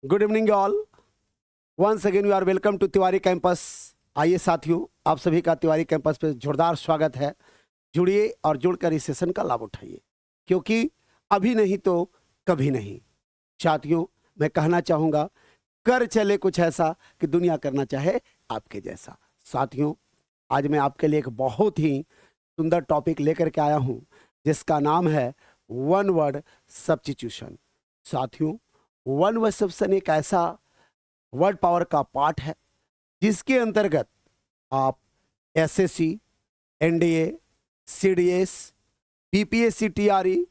Good evening all. Once again you are welcome to Tiwari campus. आइए साथियों, आप सभी का तिवारी कैंपस पे जोरदार स्वागत है। जुड़िए और जुड़कर इस सेशन का लाभ उठाइए, क्योंकि अभी नहीं तो कभी नहीं। साथियों, मैं कहना चाहूँगा, कर चले कुछ ऐसा कि दुनिया करना चाहे आपके जैसा। साथियों, आज मैं आपके लिए एक बहुत ही सुंदर टॉपिक लेकर के आया हूँ, जिसका नाम है वन वर्ड सब्स्टिट्यूशन। साथियों, वन वर्ड सब्स्टिट्यूशन एक ऐसा वर्ड पावर का पार्ट है जिसके अंतर्गत आप SSC, NDA, CDS, BPSC, TRE,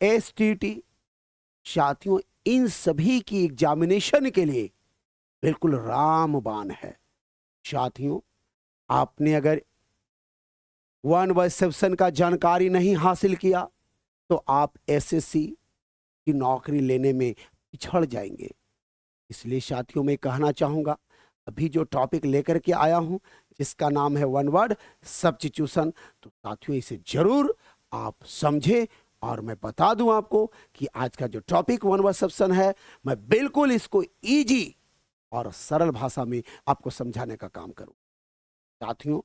STT, साथियों इन सभी की एग्जामिनेशन के लिए बिल्कुल रामबाण है। साथियों, आपने अगर वन वर्ड सब्स्टिट्यूशन का जानकारी नहीं हासिल किया तो आप एसएससी की नौकरी लेने में पिछड़ जाएंगे। इसलिए साथियों, मैं कहना चाहूँगा, अभी जो टॉपिक लेकर के आया हूँ जिसका नाम है वन वर्ड सब्स्टिट्यूशन, तो साथियों इसे जरूर आप समझें। और मैं बता दूं आपको कि आज का जो टॉपिक वन वर्ड सब्स्टिट्यूशन है, मैं बिल्कुल इसको इजी और सरल भाषा में आपको समझाने का काम करूं। साथियों,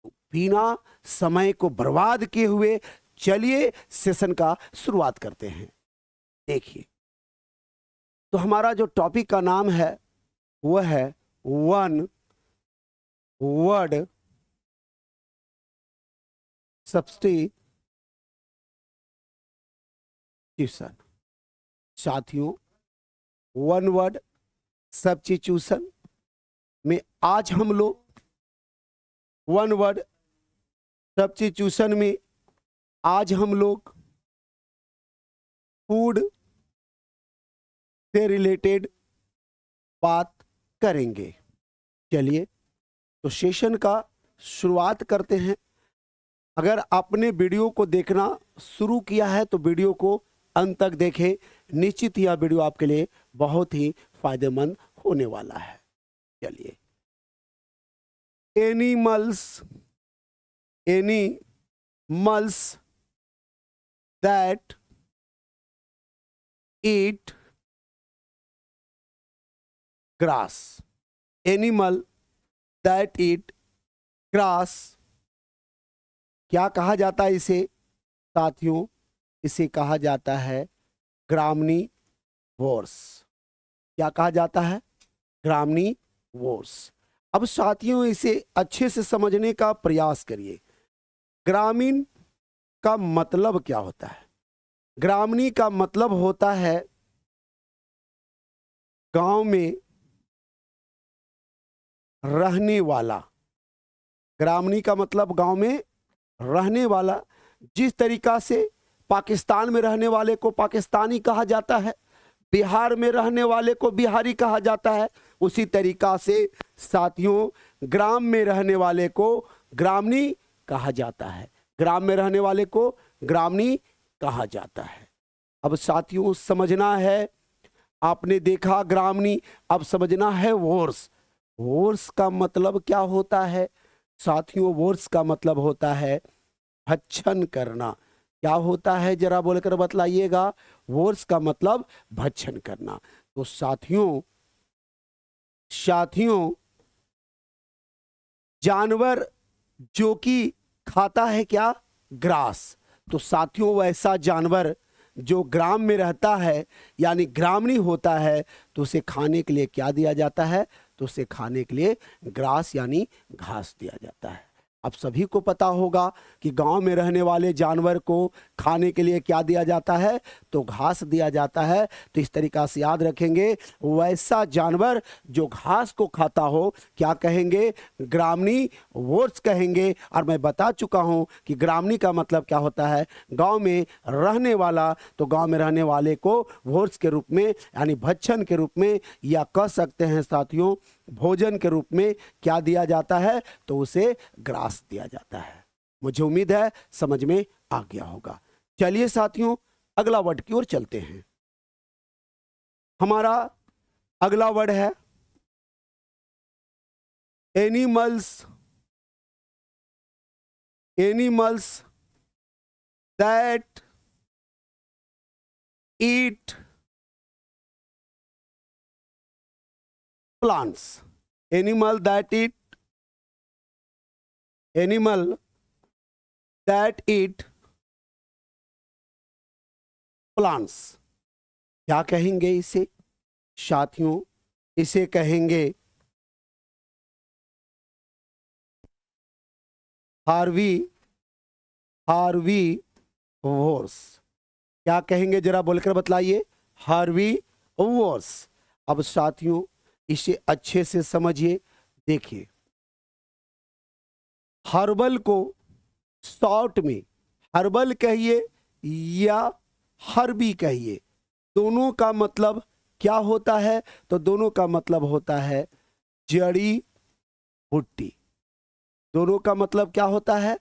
तो बिना समय को बर्बाद किए हुए चलिए सेशन का शुरुआत करते हैं। देखिए, तो हमारा जो टॉपिक का नाम है वह है वन वर्ड सब्स्टिट्यूशन। साथियों, वन वर्ड सब्स्टिट्यूशन में आज हम लोग वन वर्ड सब्स्टिट्यूशन में आज हम लोग फूड से रिलेटेड बात करेंगे। चलिए, तो सेशन का शुरुआत करते हैं। अगर आपने वीडियो को देखना शुरू किया है तो वीडियो को अंत तक देखें। निश्चित यह वीडियो आपके लिए बहुत ही फायदेमंद होने वाला है। चलिए, animals that eat grass. Animal that eat grass, क्या कहा जाता है इसे? साथियों, इसे कहा जाता है ग्रामनी वोर्स। क्या कहा जाता है? ग्रामनी वोर्स। अब साथियों, इसे अच्छे से समझने का प्रयास करिए। ग्रामीण का मतलब क्या होता है? ग्रामनी का मतलब होता है गांव में रहने वाला। ग्रामनी का मतलब गांव में रहने वाला। जिस तरीका से पाकिस्तान में रहने वाले को पाकिस्तानी कहा जाता है, बिहार में रहने वाले को बिहारी कहा जाता है, उसी तरीका से साथियों ग्राम में रहने वाले को ग्रामनी कहा जाता है। ग्राम में रहने वाले को ग्रामनी कहा जाता है। अब साथियों समझना है, आपने देखा ग्रामनी, अब समझना है वोर्स। वोर्स का मतलब क्या होता है? साथियों, वोर्स का मतलब होता है भक्षण करना। क्या होता है, जरा बोलकर बतलाइएगा। वोर्स का मतलब भक्षण करना। तो साथियों जानवर जो कि खाता है क्या? ग्रास। तो साथियों वैसा जानवर जो ग्राम में रहता है यानी ग्रामणी होता है, तो उसे खाने के लिए क्या दिया जाता है? तो उसे खाने के लिए ग्रास यानी घास दिया जाता है। अब सभी को पता होगा कि गांव में रहने वाले जानवर को खाने के लिए क्या दिया जाता है? तो घास दिया जाता है। तो इस तरीका से याद रखेंगे, वैसा जानवर जो घास को खाता हो क्या कहेंगे? ग्रामणी वोर्स कहेंगे। और मैं बता चुका हूं कि ग्रामणी का मतलब क्या होता है? गांव में रहने वाला। तो गांव में रहने वाले को वोर्स के रूप में यानी भक्षण के रूप में, या कह सकते हैं साथियों भोजन के रूप में क्या दिया जाता है? तो उसे ग्रास दिया जाता है। मुझे उम्मीद है समझ में आ गया होगा। चलिए साथियों, अगला वर्ड की ओर चलते हैं। हमारा अगला वर्ड है animals that eat plants, animal that eat plants. क्या कहेंगे इसे साथियों? इसे कहेंगे हार्वी वोर्स। क्या कहेंगे जरा बोलकर बतलाइए? Harvey verse. अब साथियों इसे अच्छे से समझिए। देखिए, हर्बल को शॉर्ट में हर्बल कहिए या हर्बी कहिए, दोनों का मतलब क्या होता है? तो दोनों का मतलब होता है जड़ी बूटी। दोनों का मतलब क्या होता है?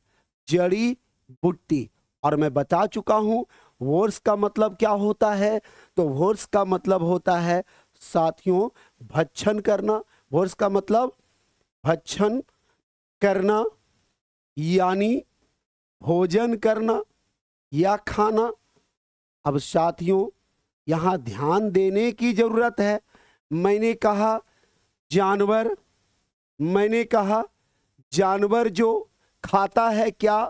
जड़ी बूटी। और मैं बता चुका हूं वोर्स का मतलब क्या होता है। तो वोर्स का मतलब होता है साथियों भक्षण करना। वोर्स का मतलब भक्षण करना, यानी भोजन करना या खाना। अब साथियों यहां ध्यान देने की जरूरत है। मैंने कहा जानवर, मैंने कहा जानवर जो खाता है क्या?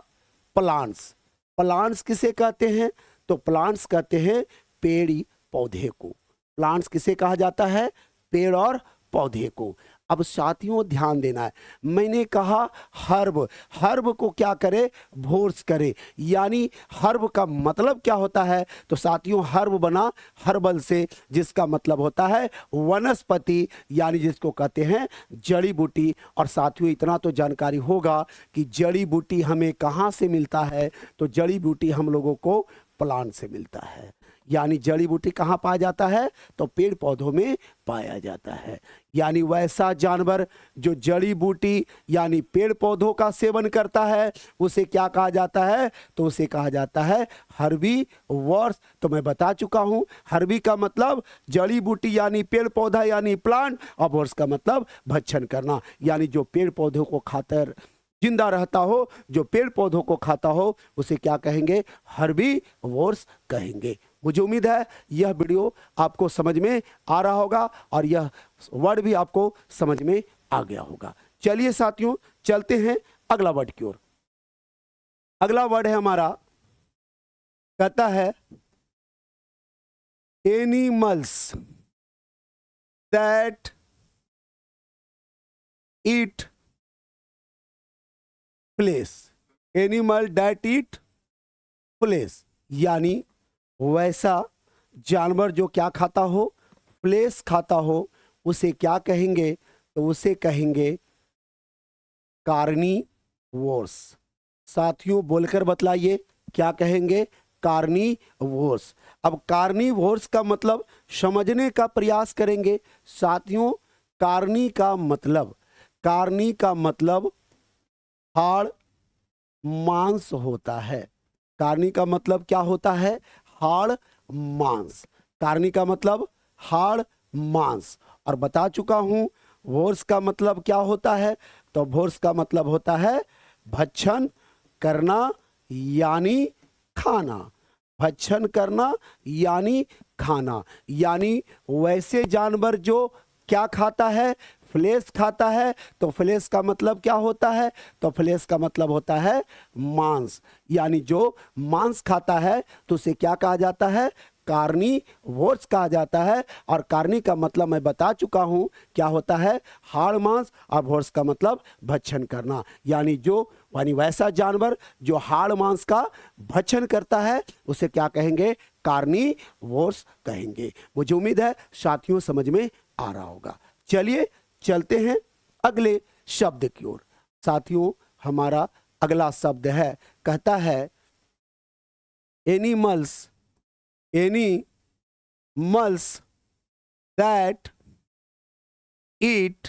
प्लांट्स। प्लांट्स किसे कहते हैं? तो प्लांट्स कहते हैं पेड़ पौधे को। प्लांट्स किसे कहा जाता है? पेड़ और पौधे को। अब साथियों ध्यान देना है, मैंने कहा हर्ब। हर्ब को क्या करे? भोर्स करे। यानी हर्ब का मतलब क्या होता है? तो साथियों हर्ब बना हर्बल से, जिसका मतलब होता है वनस्पति, यानी जिसको कहते हैं जड़ी बूटी। और साथियों इतना तो जानकारी होगा कि जड़ी बूटी हमें कहाँ से मिलता है? तो जड़ी बूटी हम लोगों को प्लांट से मिलता है। यानी जड़ी बूटी कहाँ पाया जाता है? तो पेड़ पौधों में पाया जाता है। यानी वैसा जानवर जो जड़ी बूटी यानी पेड़ पौधों का सेवन करता है, उसे क्या कहा जाता है? तो उसे कहा जाता है हर्बीवोर्स। तो मैं बता चुका हूं हर्बी का मतलब जड़ी बूटी यानी पेड़ पौधा यानी प्लांट, और वोर्स का मतलब भक्षण करना, यानी जो पेड़ पौधों को खाकर जिंदा रहता हो, जो पेड़ पौधों को खाता हो, उसे क्या कहेंगे? हर्बीवोर्स कहेंगे। मुझे उम्मीद है यह वीडियो आपको समझ में आ रहा होगा और यह वर्ड भी आपको समझ में आ गया होगा। चलिए साथियों चलते हैं अगला वर्ड की ओर। अगला वर्ड है हमारा, कहता है animals that eat flesh. Animal that eat flesh, यानी वैसा जानवर जो क्या खाता हो? फ्लेश खाता हो। उसे क्या कहेंगे? तो उसे कहेंगे कार्निवोर्स। साथियों बोलकर बतलाइए क्या कहेंगे? कार्निवोर्स। अब कार्निवोर्स का मतलब समझने का प्रयास करेंगे। साथियों कार्नी का मतलब हाड़ मांस होता है। कार्नी का मतलब क्या होता है? हाड़ मांस। कार्नी का मतलब हाड़ मांस। और बता चुका हूं वोर्स का मतलब क्या होता है? तो वोर्स का मतलब होता है भक्षण करना यानी खाना। भक्षण करना यानी खाना। यानी वैसे जानवर जो क्या खाता है? फ्लेश खाता है। तो फ्लेश का मतलब क्या होता है? तो फ्लेश का मतलब होता है मांस। यानी जो मांस खाता है तो उसे क्या कहा जाता है? कार्निवोर्स कहा जाता है। और कार्नी का मतलब मैं बता चुका हूं क्या होता है? हाड़ मांस। और वोर्स का मतलब भक्षण करना। यानी वैसा जानवर जो हाड़ मांस का भक्षण करता है उसे क्या कहेंगे? कार्निवोर्स कहेंगे। मुझे उम्मीद है साथियों समझ में आ रहा होगा। चलिए चलते हैं अगले शब्द की ओर। साथियों हमारा अगला शब्द है, कहता है animals that eat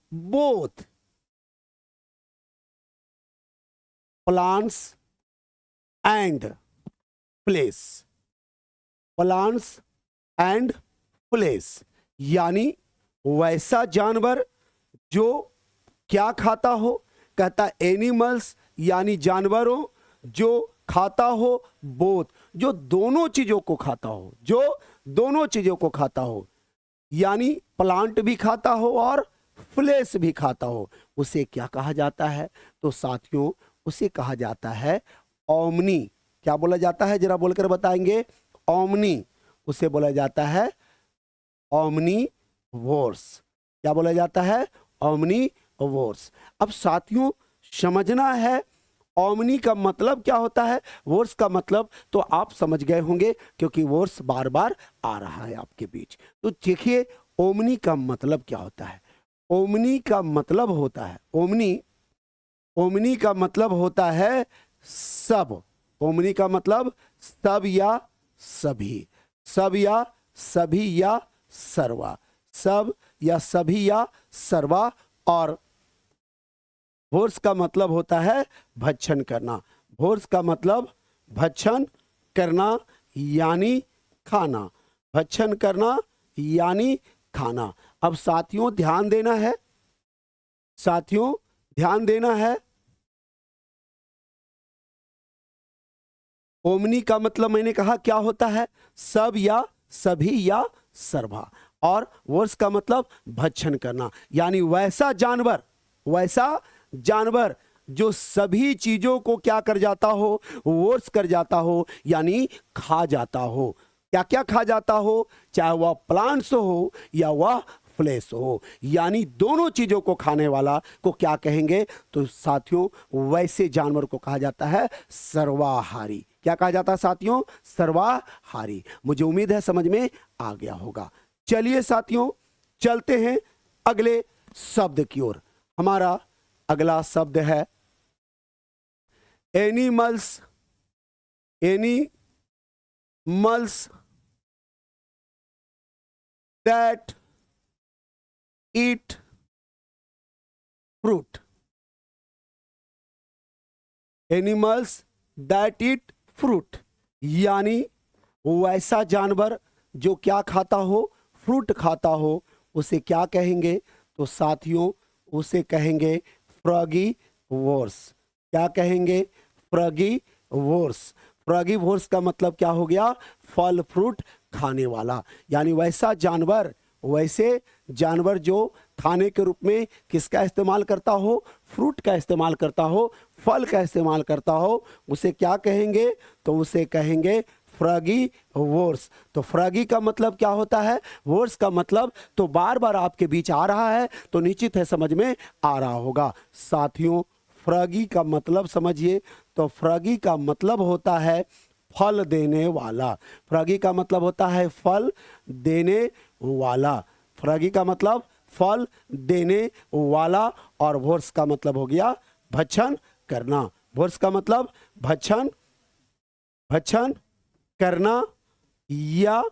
both plants and flesh. Plants and flesh यानी वैसा जानवर जो क्या खाता हो? कहता एनिमल्स यानी जानवरों जो खाता हो, बोथ, जो दोनों चीजों को खाता हो, जो दोनों चीजों को खाता हो, यानी प्लांट भी खाता हो और फ्लेश भी खाता हो, उसे क्या कहा जाता है? तो साथियों उसे कहा जाता है ओमनी। क्या बोला जाता है, जरा बोलकर बताएंगे? ओमनी। उसे बोला जाता है ओमनीवोर्स। क्या बोला जाता है? ओमनीवोर्स। अब साथियों समझना है ओमनी का मतलब क्या होता है, वोर्स का मतलब तो आप समझ गए होंगे, क्योंकि वोर्स बार बार आ रहा है आपके बीच। तो देखिए ओमनी का मतलब क्या होता है। ओमनी का मतलब होता है, ओमनी का मतलब होता है सब। ओमनी का मतलब सब या सभी, सब या सभी या सर्वा, सब या सभी या सर्वा। और भोर्स का मतलब होता है भक्षण करना। भोर्स का मतलब भक्षण करना यानी खाना, भक्षण करना यानी खाना। अब साथियों ध्यान देना है, साथियों ध्यान देना है। ओमनी का मतलब मैंने कहा क्या होता है, सब या सभी या सर्वा। और वर्ष का मतलब भक्षण करना, यानी वैसा जानवर, वैसा जानवर जो सभी चीजों को क्या कर जाता हो, वर्ष कर जाता हो, यानी खा जाता हो। क्या क्या खा जाता हो, चाहे वह प्लांट्स हो या वह फ्लेश हो, यानी दोनों चीजों को खाने वाला को क्या कहेंगे? तो साथियों वैसे जानवर को कहा जाता है सर्वाहारी। क्या कहा जाता है साथियों? सर्वाहारी। मुझे उम्मीद है समझ में आ गया होगा। चलिए साथियों चलते हैं अगले शब्द की ओर। हमारा अगला शब्द है animals. Animals that eat fruit. Animals that eat fruit, यानी वैसा जानवर जो क्या खाता हो, फ्रूट खाता हो, उसे क्या कहेंगे? तो साथियों उसे कहेंगे फ्रॉगीवोर्स। क्या कहेंगे? फ्रॉगीवोर्स। फ्रॉगीवोर्स का मतलब क्या हो गया? फल फ्रूट खाने वाला, यानी वैसा जानवर, वैसे जानवर जो खाने के रूप में किसका इस्तेमाल करता हो? फ्रूट का इस्तेमाल करता हो, फल का इस्तेमाल करता हो, उसे क्या कहेंगे? तो उसे कहेंगे फ्रॉगीवोर्स। तो फ्रॉगी का मतलब क्या होता है, वोर्स का मतलब तो बार बार आपके बीच आ रहा है, तो निश्चित है समझ में आ रहा होगा। साथियों फ्रॉगी का मतलब समझिए, तो फ्रॉगी का मतलब होता है फल देने वाला। फ्रॉगी का मतलब होता है फल देने वाला। फ्रॉगी का मतलब फल देने वाला। और वोर्स का मतलब हो गया भक्षण करना। वोर्स का मतलब भक्षण करना या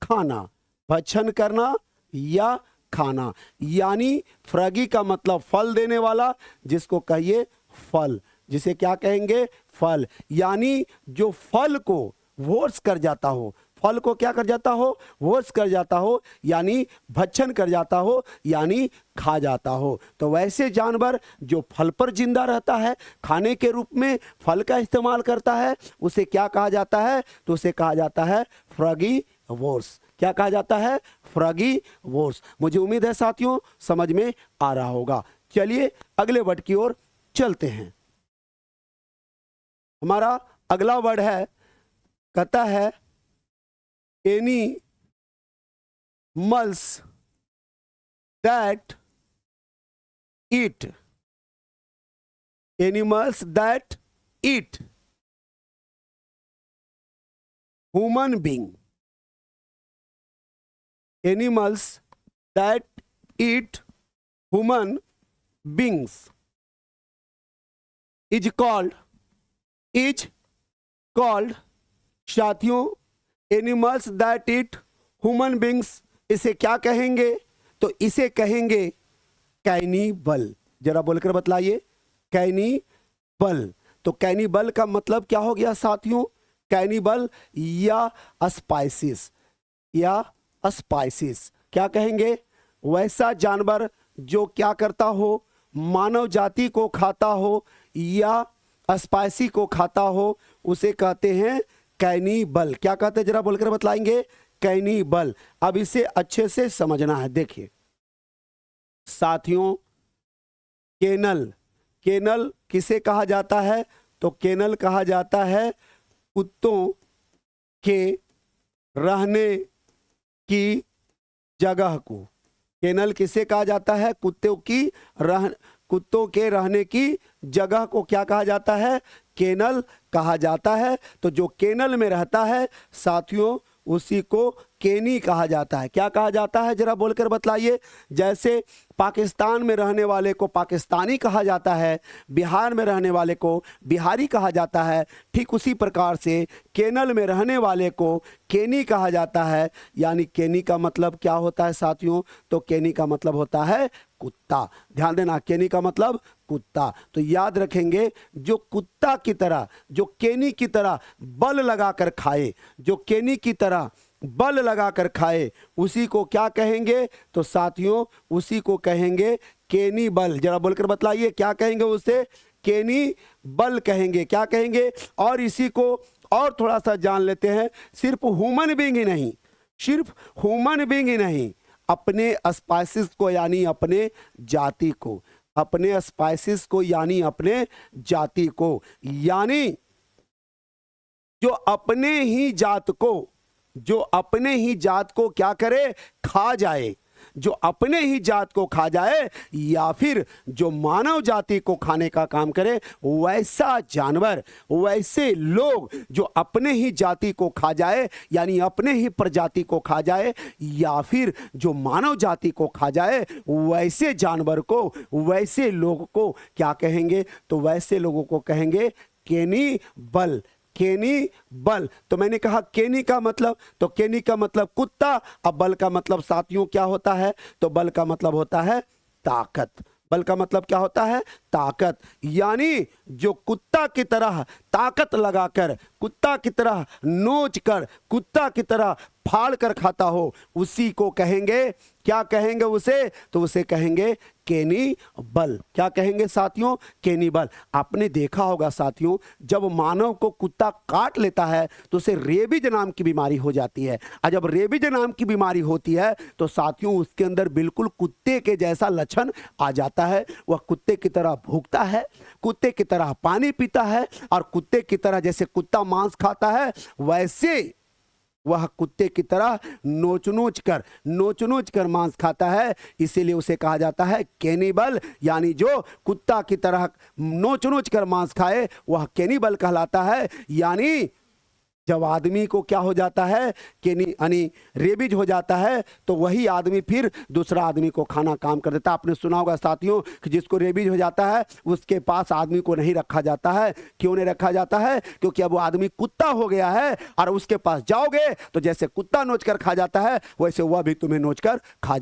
खाना, भक्षण करना या खाना। यानी फ्रॉगी का मतलब फल देने वाला, जिसको कहिए फल, जिसे क्या कहेंगे? फल। यानी जो फल को वोर्स कर जाता हो, फल को क्या कर जाता हो? वोर्स कर जाता हो, यानी भक्षण कर जाता हो, यानी खा जाता हो। तो वैसे जानवर जो फल पर जिंदा रहता है, खाने के रूप में फल का इस्तेमाल करता है, उसे क्या कहा जाता है? तो उसे कहा जाता है फ्रॉगीवोर्स। क्या कहा जाता है? फ्रॉगीवोर्स। मुझे उम्मीद है साथियों समझ में आ रहा होगा। चलिए अगले वर्ड की ओर चलते हैं। हमारा अगला वर्ड है, कहता है animals that eat. Animals that eat human being. Animals that eat human beings is called साथियों animals that eat human beings, इसे क्या कहेंगे? तो इसे कहेंगे कैनिबल। जरा बोलकर बतलाइए, कैनिबल। तो कैनिबल का मतलब क्या हो गया साथियों? कैनिबल या स्पाइसिस, या स्पाइसिस। क्या कहेंगे? वैसा जानवर जो क्या करता हो, मानव जाति को खाता हो या स्पाइसी को खाता हो उसे कहते हैं कैनिबल। क्या कहते हैं जरा बोलकर बतलाएंगे? कैनिबल। अब इसे अच्छे से समझना है। देखिए साथियों, केनल, केनल किसे कहा जाता है? तो केनल कहा जाता है कुत्तों के रहने की जगह को। केनल किसे कहा जाता है? कुत्तों के रहने की जगह को क्या कहा जाता है? केनल कहा जाता है। तो जो केनल में रहता है साथियों उसी को केनी कहा जाता है। क्या कहा जाता है जरा बोलकर बतलाइए? जैसे पाकिस्तान में रहने वाले को पाकिस्तानी कहा जाता है, बिहार में रहने वाले को बिहारी कहा जाता है, ठीक उसी प्रकार से केनल में रहने वाले को केनी कहा जाता है। यानी केनी का मतलब क्या होता है साथियों? तो केनी का मतलब होता है कुत्ता। ध्यान देना, केनी का मतलब कुत्ता। तो याद रखेंगे, जो कुत्ता की तरह, जो केनी की तरह बल लगाकर खाए, जो केनी की तरह बल लगाकर खाए, उसी को क्या कहेंगे? तो साथियों उसी को कहेंगे केनी बल। जरा बोलकर बतलाइए क्या कहेंगे उसे? केनी बल कहेंगे। क्या कहेंगे? और इसी को और थोड़ा सा जान लेते हैं। सिर्फ ह्यूमन बीइंग ही नहीं, सिर्फ ह्यूमन बीइंग ही नहीं, अपने स्पाइसिस को यानी अपने जाति को, अपने स्पाइसिस को यानी अपने जाति को, यानी जो अपने ही जात को, जो अपने ही जात को क्या करे? खा जाए। जो अपने ही जात को खा जाए या फिर जो मानव जाति को खाने का काम करे, वैसा जानवर, वैसे लोग जो अपने ही जाति को खा जाए यानी अपने ही प्रजाति को खा जाए या फिर जो मानव जाति को खा जाए, वैसे जानवर को, वैसे लोग को क्या कहेंगे? तो वैसे लोगों को कहेंगे कैनिबल। कैनिबल। तो मैंने कहा केनी का मतलब, तो केनी का मतलब कुत्ता। अब बल का मतलब साथियों क्या होता है? तो बल का मतलब होता है ताकत। बल का मतलब क्या होता है? ताकत। यानी जो कुत्ता की तरह ताकत लगाकर, कुत्ता की तरह नोच कर, कुत्ता की तरह फाड़ कर खाता हो, उसी को कहेंगे, क्या कहेंगे उसे? तो उसे कहेंगे कैनिबल। क्या कहेंगे साथियों? कैनिबल। आपने देखा होगा साथियों, जब मानव को कुत्ता काट लेता है तो उसे रेबीज नाम की बीमारी हो जाती है। और जब रेबीज नाम की बीमारी होती है तो साथियों उसके अंदर बिल्कुल कुत्ते के जैसा लक्षण आ जाता है। वह कुत्ते की तरह भूखता है, कुत्ते की तरह पानी पीता है और कुत्ते की तरह जैसे कुत्ता मांस खाता है वैसे वह कुत्ते की तरह नोच नोच कर मांस खाता है। इसीलिए उसे कहा जाता है कैनिबल। यानी जो कुत्ता की तरह नोच कर मांस खाए वह कैनिबल कहलाता है। यानी जब आदमी को क्या हो जाता है, यानी रेबीज हो जाता है, तो वही आदमी फिर दूसरा आदमी को खाना काम कर देता है। आपने सुना होगा साथियों कि जिसको रेबीज हो जाता है उसके पास आदमी को नहीं रखा जाता है। क्यों नहीं रखा जाता है? क्योंकि अब वो आदमी कुत्ता हो गया है और उसके पास जाओगे तो जैसे कुत्ता नोच कर खा जाता है वैसे वह भी तुम्हें नोच कर खा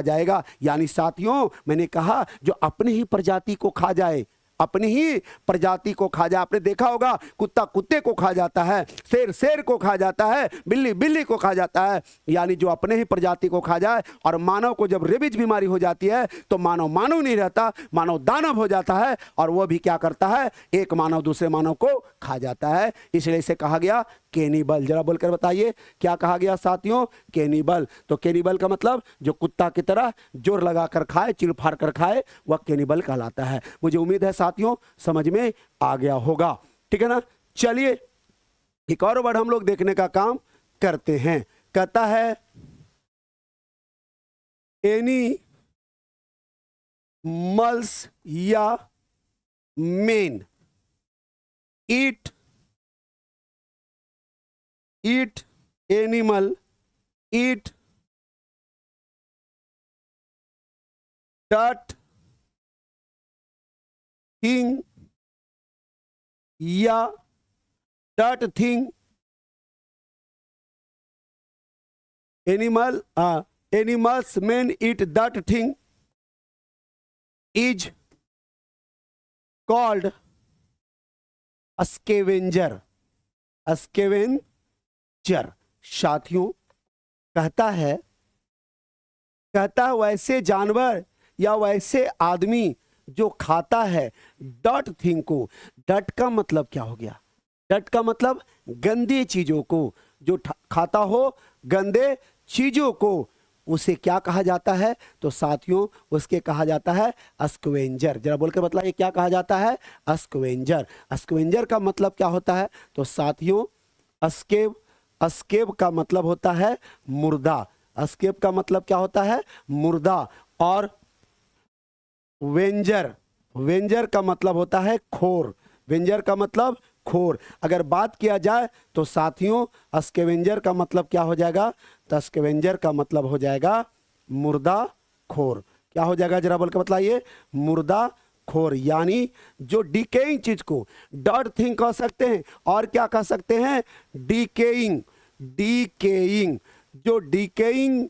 जाएगा। यानी साथियों मैंने कहा जो अपने ही प्रजाति को खा जाए, अपनी ही प्रजाति को खा जाए। आपने देखा होगा कुत्ता कुत्ते को खा जाता है, शेर शेर को खा जाता है, बिल्ली बिल्ली को खा जाता है। यानी जो अपने ही प्रजाति को खा जाए। और मानव को जब रेबीज बीमारी हो जाती है तो मानव मानव नहीं रहता, मानव दानव हो जाता है और वह भी क्या करता है? एक मानव दूसरे मानव को खा जाता है। इसलिए इसे कहा गया कैनिबल। जरा बोलकर बताइए क्या कहा गया साथियों? कैनिबल। तो कैनिबल का मतलब जो कुत्ता की तरह जोर लगाकर खाए, चिरफाड़ कर खाए, वह कैनिबल कहलाता है। मुझे उम्मीद है साथियों समझ में आ गया होगा। ठीक है ना? चलिए एक और वर्ड हम लोग देखने का काम करते हैं। कहता है एनिमल्स या मेन ईट एनिमल ईट डर्ट थिंग या dirt thing. Animals main eat dirt thing is called scavenger. Scavenger. साथियों कहता है वैसे जानवर या वैसे आदमी जो खाता है डर्ट थिंग को। डर्ट का मतलब क्या हो गया? डर्ट का मतलब गंदी चीजों को, जो खाता हो गंदे चीजों को, उसे क्या कहा जाता है? तो साथियों उसके कहा जाता है स्क्वेंजर। जरा बोलकर बतलाइए क्या कहा जाता है? स्क्वेंजर। स्क्वेंजर का मतलब क्या होता है? तो साथियों स्केव, स्केव का मतलब होता है मुर्दा। स्केव का मतलब क्या होता है? मुर्दा। और वेंजर, वेंजर का मतलब होता है खोर। वेंजर का मतलब खोर। अगर बात किया जाए तो साथियों स्केवेंजर का मतलब क्या हो जाएगा? तो स्केवेंजर का मतलब हो जाएगा मुर्दा खोर। क्या हो जाएगा जरा बोल के बताइए? मुर्दा खोर। यानी जो डिकेइंग चीज को डर्ट थिंग कह सकते हैं, और क्या कह सकते हैं? डिकेइंग। डिकेइंग, जो डिकेइंग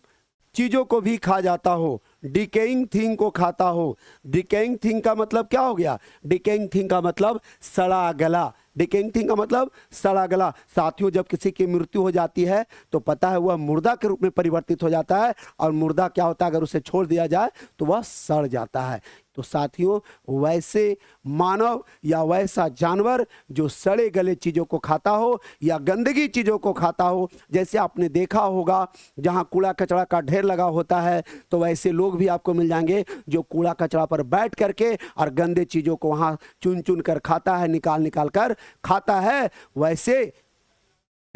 चीजों को भी खा जाता हो, डिकेइंग थिंग को खाता हो। डिकेइंग थिंग का मतलब क्या हो गया? डिकेइंग थिंग का मतलब सड़ा गला। डिकेइंग थिंग का मतलब सड़ा गला। साथियों जब किसी की मृत्यु हो जाती है तो पता है वह मुर्दा के रूप में परिवर्तित हो जाता है, और मुर्दा क्या होता है? अगर उसे छोड़ दिया जाए तो वह सड़ जाता है। तो साथियों वैसे मानव या वैसा जानवर जो सड़े गले चीजों को खाता हो या गंदगी चीजों को खाता हो, जैसे आपने देखा होगा जहां कूड़ा कचरा का ढेर लगा होता है, तो वैसे लोग भी आपको मिल जाएंगे जो कूड़ा कचरा पर बैठ करके और गंदे चीजों को वहां चुन चुन कर खाता है, निकाल निकाल कर खाता है। वैसे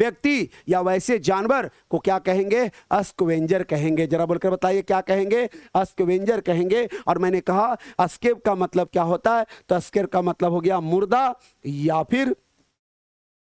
व्यक्ति या वैसे जानवर को क्या कहेंगे? स्क्वेंजर कहेंगे। जरा बोलकर बताइए क्या कहेंगे? स्क्वेंजर कहेंगे। और मैंने कहा स्केव का मतलब क्या होता है? तो स्केव का मतलब हो गया मुर्दा या फिर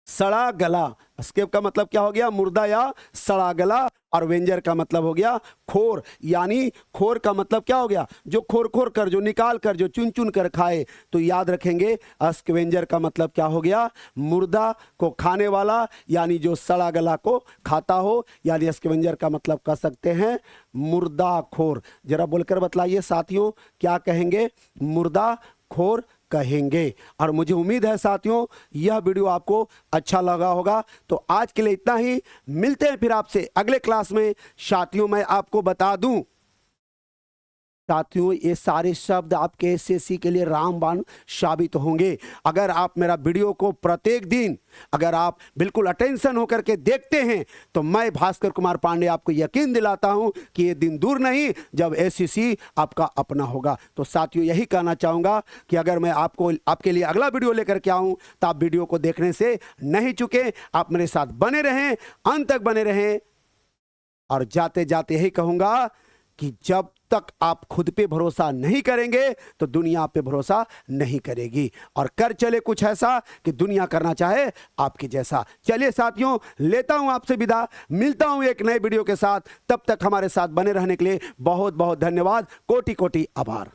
सड़ा गला। स्केव का मतलब क्या हो गया? मुर्दा या सड़ा गला। और वेंजर का मतलब हो गया खोर। यानी खोर का मतलब क्या हो गया? जो खोर खोर कर, जो निकाल कर, जो चुन चुन कर खाए। तो याद रखेंगे स्क्वेंजर का मतलब क्या हो गया? मुर्दा को खाने वाला, यानी जो सड़ा गला को खाता हो। यानी स्क्वेंजर का मतलब कह सकते हैं मुर्दा खोर। जरा बोलकर बतलाइए साथियों क्या कहेंगे? मुर्दा खोर कहेंगे। और मुझे उम्मीद है साथियों यह वीडियो आपको अच्छा लगा होगा। तो आज के लिए इतना ही, मिलते हैं फिर आपसे अगले क्लास में। साथियों मैं आपको बता दूं साथियों ये सारे शब्द आपके एसएससी के लिए रामबाण साबित होंगे। अगर आप मेरा वीडियो को प्रत्येक दिन अगर आप बिल्कुल अटेंशन होकर के देखते हैं तो मैं भास्कर कुमार पांडे आपको यकीन दिलाता हूं कि ये दिन दूर नहीं जब एसएससी आपका अपना होगा। तो साथियों यही कहना चाहूंगा कि अगर मैं आपको आपके लिए अगला वीडियो लेकर के आऊं तो आप वीडियो को देखने से नहीं चुके। आप मेरे साथ बने रहें, अंत तक बने रहें। और जाते जाते यही कहूंगा कि जब तक आप खुद पे भरोसा नहीं करेंगे तो दुनिया आप पे भरोसा नहीं करेगी। और कर चले कुछ ऐसा कि दुनिया करना चाहे आपके जैसा। चलिए साथियों लेता हूं आपसे विदा, मिलता हूं एक नए वीडियो के साथ। तब तक हमारे साथ बने रहने के लिए बहुत बहुत धन्यवाद, कोटि कोटि आभार।